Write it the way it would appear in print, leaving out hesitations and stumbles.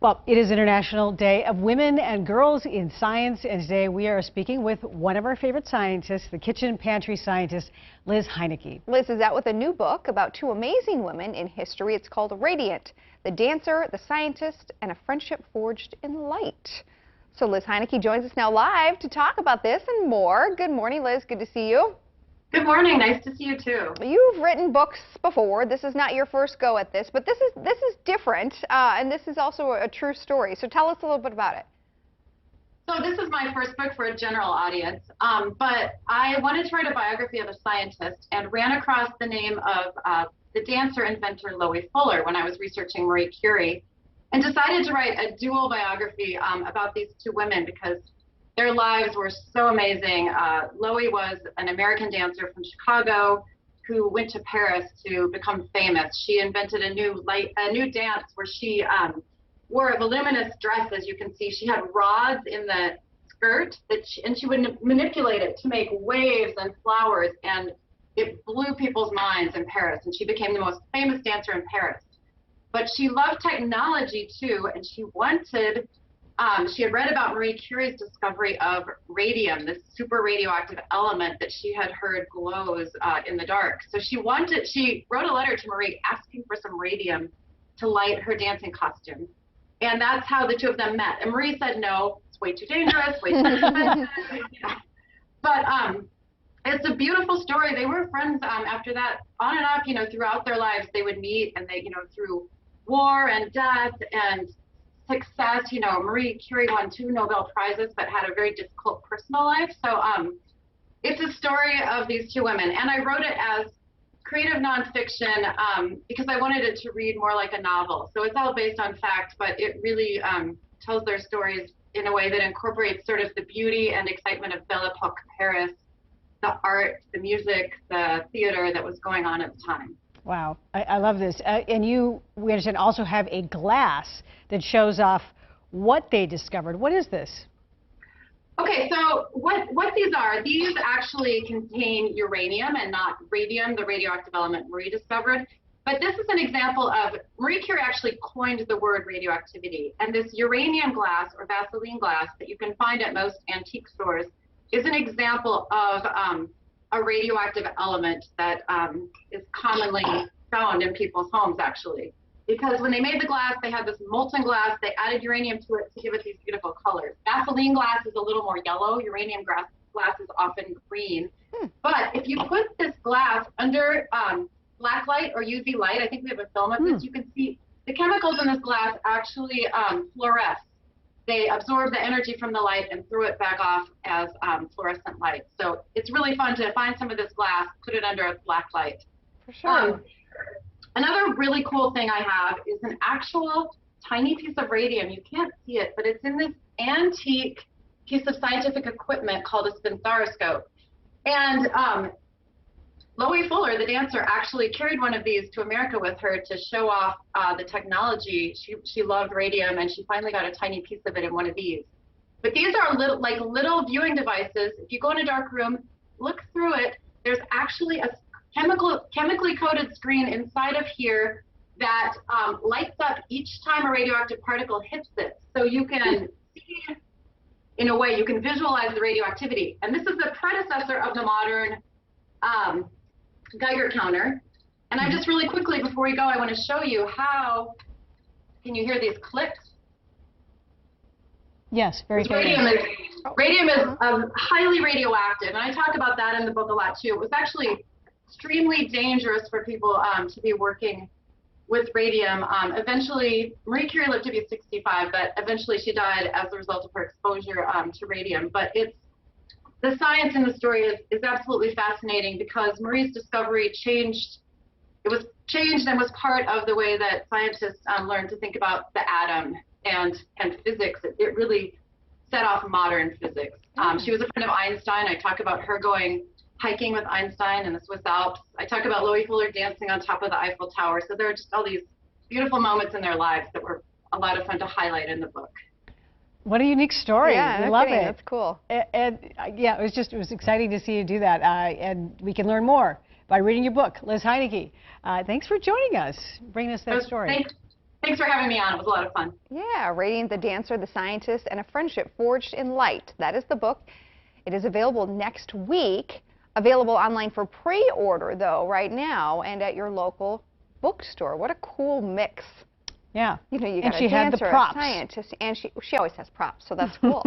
Well, it is International Day of Women and Girls in Science, and today we are speaking with one of our favorite scientists, the Kitchen Pantry Scientist, Liz Heinecke. Liz is out with a new book about two amazing women in history. It's called Radiant, the Dancer, the Scientist, and a Friendship Forged in Light. So Liz Heinecke joins us now live to talk about this and more. Good morning, Liz. Good to see you. Good morning. Nice to see you too. You've written books before. This is not your first go at this, but this is different, and this is also a true story. So tell us a little bit about it. So this is my first book for a general audience, but I wanted to write a biography of a scientist and ran across the name of the dancer inventor Loie Fuller when I was researching Marie Curie, and decided to write a dual biography about these two women because their lives were so amazing. Loie was an American dancer from Chicago who went to Paris to become famous. She invented a new dance where she wore a voluminous dress, as you can see. She had rods in the skirt and she would manipulate it to make waves and flowers, and it blew people's minds in Paris, and she became the most famous dancer in Paris. But she loved technology too, and she wanted she had read about Marie Curie's discovery of radium, this super radioactive element that she had heard glows in the dark. So she wrote a letter to Marie asking for some radium to light her dancing costume. And that's how the two of them met. And Marie said, no, it's way too dangerous, way too expensive. But it's a beautiful story. They were friends after that, on and off, throughout their lives. They would meet, and they, through war and death and success, Marie Curie won 2 Nobel Prizes, but had a very difficult personal life. So it's a story of these two women, and I wrote it as creative nonfiction because I wanted it to read more like a novel. So it's all based on fact, but it really tells their stories in a way that incorporates sort of the beauty and excitement of Belle Epoque Paris, the art, the music, the theater that was going on at the time. Wow, I love this. And we understand, also have a glass that shows off what they discovered. What is this? Okay, so what these actually contain uranium and not radium, the radioactive element Marie discovered. But this is an example of, Marie Curie actually coined the word radioactivity. And this uranium glass or Vaseline glass that you can find at most antique stores is an example of a radioactive element that is commonly found in people's homes, actually. Because when they made the glass, they had this molten glass, they added uranium to it to give it these beautiful colors. Vaseline glass is a little more yellow, uranium glass is often green. But if you put this glass under black light or UV light, I think we have a film of this, you can see the chemicals in this glass actually fluoresce. They absorb the energy from the light and throw it back off as fluorescent light. So it's really fun to find some of this glass, put it under a black light. For sure. Another really cool thing I have is an actual tiny piece of radium. You can't see it, but it's in this antique piece of scientific equipment called a spinthariscope. And Loie Fuller, the dancer, actually carried one of these to America with her to show off the technology. She loved radium, and she finally got a tiny piece of it in one of these. But these are little viewing devices. If you go in a dark room, look through it, there's actually a chemically coated screen inside of here that lights up each time a radioactive particle hits it. So you can see, in a way, you can visualize the radioactivity. And this is the predecessor of the modern Geiger counter. And I just really quickly, before we go, I want to show you how, can you hear these clicks? Yes, very good. Radium is highly radioactive, and I talk about that in the book a lot too. It was actually extremely dangerous for people to be working with radium. Eventually, Marie Curie lived to be 65, but eventually she died as a result of her exposure to radium. But the science in the story is absolutely fascinating because Marie's discovery changed and was part of the way that scientists learned to think about the atom and physics. It really set off modern physics. She was a friend of Einstein. I talk about her going hiking with Einstein in the Swiss Alps. I talk about Loie Fuller dancing on top of the Eiffel Tower. So there are just all these beautiful moments in their lives that were a lot of fun to highlight in the book. What a unique story. Yeah, we love it. That's cool. And yeah, it was exciting to see you do that. And we can learn more by reading your book, Liz Heinecke. Thanks for joining us, bringing us that story. Thanks for having me on. It was a lot of fun. Yeah, Radiant, the Dancer, the Scientist, and a Friendship Forged in Light. That is the book. It is available next week. Available online for pre-order, though, right now, and at your local bookstore. What a cool mix. Yeah. You know, you And got she a had the dancer, a props. scientist, and she always has props, so that's cool.